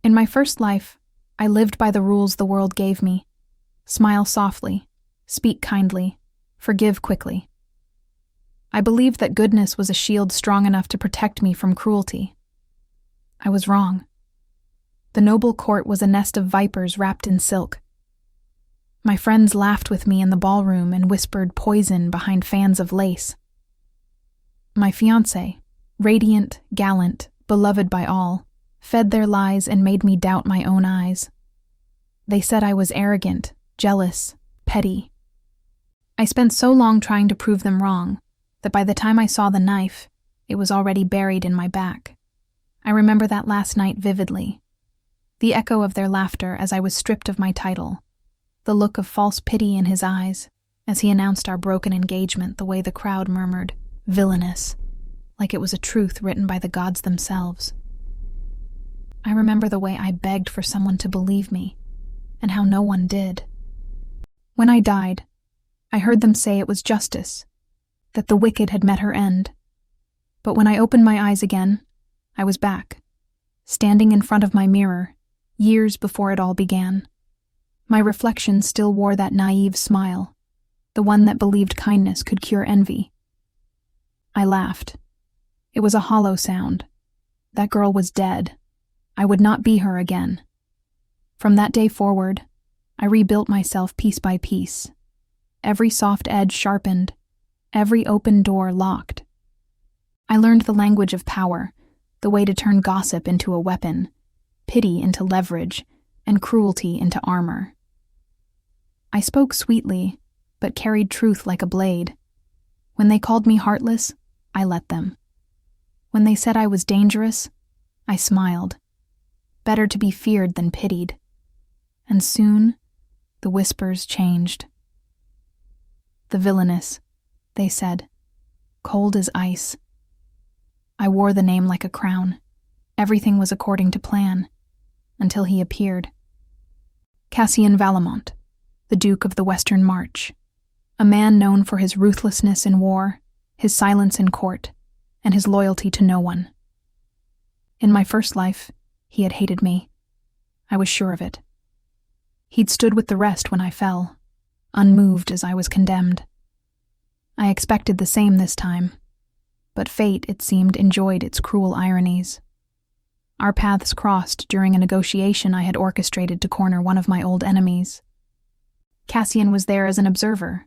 In my first life, I lived by the rules the world gave me. Smile softly, speak kindly, forgive quickly. I believed that goodness was a shield strong enough to protect me from cruelty. I was wrong. The noble court was a nest of vipers wrapped in silk. My friends laughed with me in the ballroom and whispered poison behind fans of lace. My fiancé, radiant, gallant, beloved by all, fed their lies and made me doubt my own eyes. They said I was arrogant, jealous, petty. I spent so long trying to prove them wrong that by the time I saw the knife, it was already buried in my back. I remember that last night vividly. The echo of their laughter as I was stripped of my title, the look of false pity in his eyes as he announced our broken engagement, the way the crowd murmured, "Villainess," like it was a truth written by the gods themselves. I remember the way I begged for someone to believe me, and how no one did. When I died, I heard them say it was justice, that the wicked had met her end. But when I opened my eyes again, I was back, standing in front of my mirror, years before it all began. My reflection still wore that naive smile, the one that believed kindness could cure envy. I laughed. It was a hollow sound. That girl was dead. I would not be her again. From that day forward, I rebuilt myself piece by piece. Every soft edge sharpened, every open door locked. I learned the language of power, the way to turn gossip into a weapon, pity into leverage, and cruelty into armor. I spoke sweetly, but carried truth like a blade. When they called me heartless, I let them. When they said I was dangerous, I smiled. Better to be feared than pitied. And soon, the whispers changed. The villainess, they said, cold as ice. I wore the name like a crown. Everything was according to plan, until he appeared. Cassian Valamont, the Duke of the Western March, a man known for his ruthlessness in war, his silence in court, and his loyalty to no one. In my first life, he had hated me. I was sure of it. He'd stood with the rest when I fell, unmoved as I was condemned. I expected the same this time, but fate, it seemed, enjoyed its cruel ironies. Our paths crossed during a negotiation I had orchestrated to corner one of my old enemies. Cassian was there as an observer,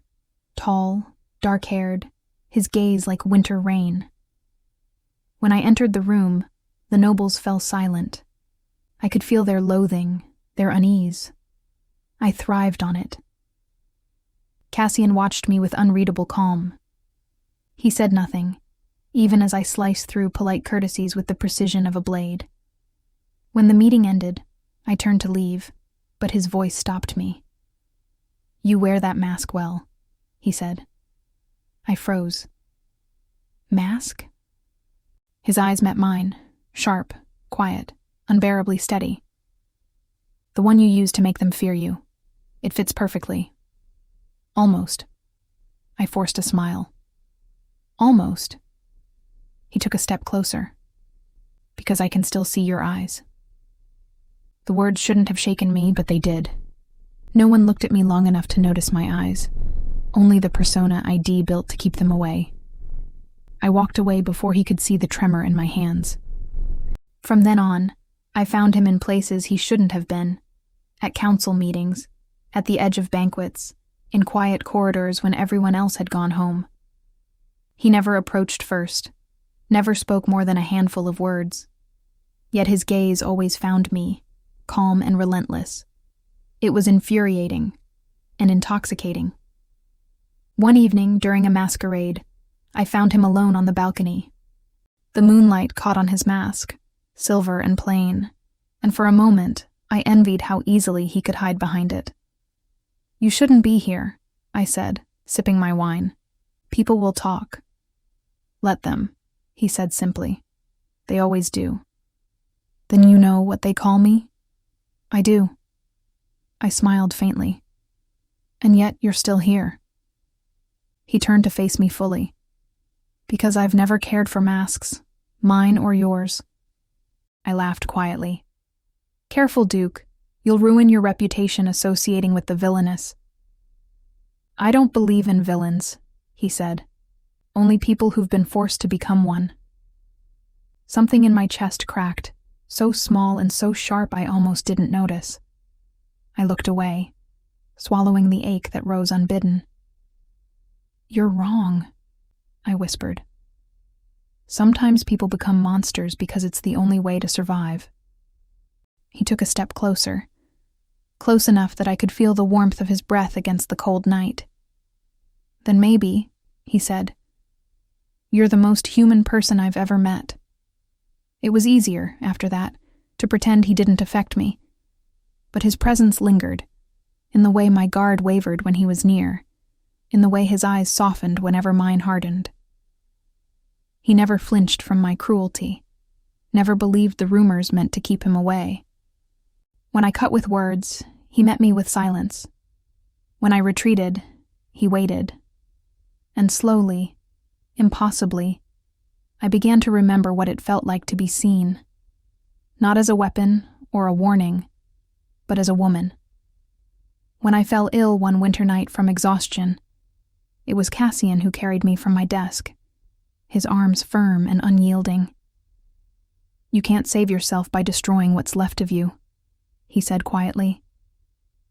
tall, dark-haired, his gaze like winter rain. When I entered the room, the nobles fell silent. I could feel their loathing, their unease. I thrived on it. Cassian watched me with unreadable calm. He said nothing, even as I sliced through polite courtesies with the precision of a blade. When the meeting ended, I turned to leave, but his voice stopped me. "You wear that mask well," he said. I froze. Mask? His eyes met mine, sharp, quiet, unbearably steady. "The one you use to make them fear you. It fits perfectly." "Almost." I forced a smile. "Almost?" He took a step closer. "Because I can still see your eyes." The words shouldn't have shaken me, but they did. No one looked at me long enough to notice my eyes. Only the persona ID built to keep them away. I walked away before he could see the tremor in my hands. From then on, I found him in places he shouldn't have been. At council meetings, at the edge of banquets, in quiet corridors when everyone else had gone home. He never approached first, never spoke more than a handful of words. Yet his gaze always found me, calm and relentless. It was infuriating and intoxicating. One evening, during a masquerade, I found him alone on the balcony. The moonlight caught on his mask, silver and plain, and for a moment I envied how easily he could hide behind it. "You shouldn't be here," I said, sipping my wine. "People will talk." "Let them," he said simply. "They always do." "Then you know what they call me?" "I do." I smiled faintly. "And yet you're still here." He turned to face me fully. "Because I've never cared for masks, mine or yours." I laughed quietly. Careful, Duke. You'll ruin your reputation associating with the villainess. I don't believe in villains, he said. Only people who've been forced to become one. Something in my chest cracked, so small and so sharp I almost didn't notice. I looked away, swallowing the ache that rose unbidden. You're wrong, I whispered. Sometimes people become monsters because it's the only way to survive. He took a step closer, close enough that I could feel the warmth of his breath against the cold night. Then maybe, he said, you're the most human person I've ever met. It was easier, after that, to pretend he didn't affect me. But his presence lingered, in the way my guard wavered when he was near, in the way his eyes softened whenever mine hardened. He never flinched from my cruelty, never believed the rumors meant to keep him away. When I cut with words, he met me with silence. When I retreated, he waited. And slowly, impossibly, I began to remember what it felt like to be seen, not as a weapon or a warning, but as a woman. When I fell ill one winter night from exhaustion, it was Cassian who carried me from my desk, his arms firm and unyielding. You can't save yourself by destroying what's left of you, he said quietly.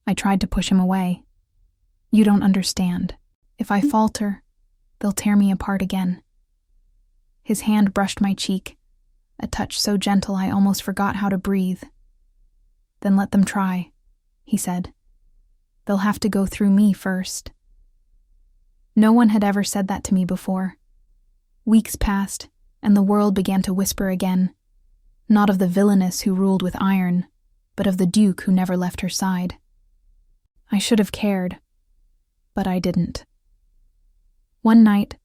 I tried to push him away. You don't understand. If I falter, they'll tear me apart again. His hand brushed my cheek, a touch so gentle I almost forgot how to breathe. Then let them try, he said. They'll have to go through me first. No one had ever said that to me before. Weeks passed, and the world began to whisper again, not of the villainess who ruled with iron, but of the Duke who never left her side. I should have cared, but I didn't. One night,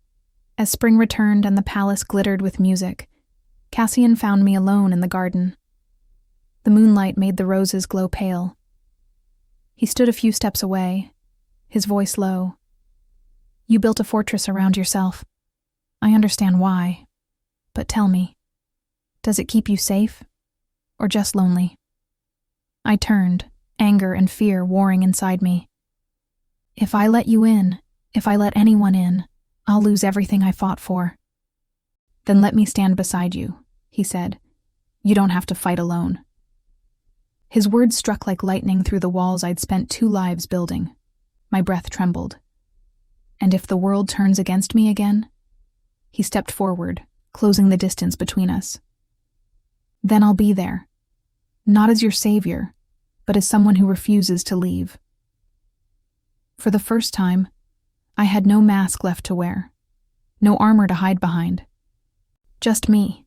as spring returned and the palace glittered with music, Cassian found me alone in the garden. The moonlight made the roses glow pale. He stood a few steps away, his voice low. You built a fortress around yourself. I understand why, but tell me, does it keep you safe, or just lonely? I turned, anger and fear warring inside me. If I let you in, if I let anyone in, I'll lose everything I fought for. Then let me stand beside you, he said. You don't have to fight alone. His words struck like lightning through the walls I'd spent 2 lives building. My breath trembled. And if the world turns against me again? He stepped forward, closing the distance between us. Then I'll be there. Not as your savior, but as someone who refuses to leave. For the first time, I had no mask left to wear, no armor to hide behind. Just me.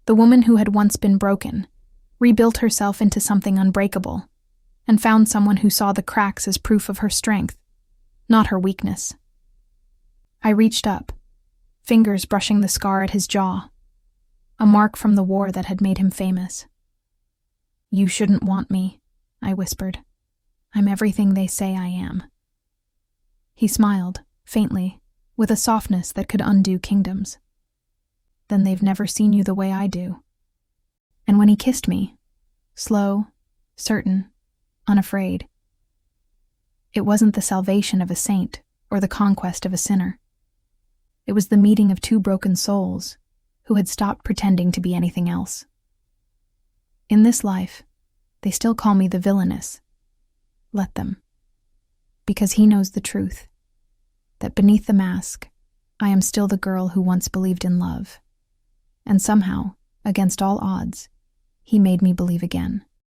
The woman who had once been broken, rebuilt herself into something unbreakable, and found someone who saw the cracks as proof of her strength, not her weakness. I reached up, fingers brushing the scar at his jaw, a mark from the war that had made him famous. You shouldn't want me, I whispered. I'm everything they say I am. He smiled, faintly, with a softness that could undo kingdoms. Then they've never seen you the way I do. And when he kissed me, slow, certain, unafraid, it wasn't the salvation of a saint or the conquest of a sinner. It was the meeting of 2 broken souls who had stopped pretending to be anything else. In this life, they still call me the Villainess. Let them. Because he knows the truth, that beneath the mask, I am still the girl who once believed in love. And somehow, against all odds, he made me believe again.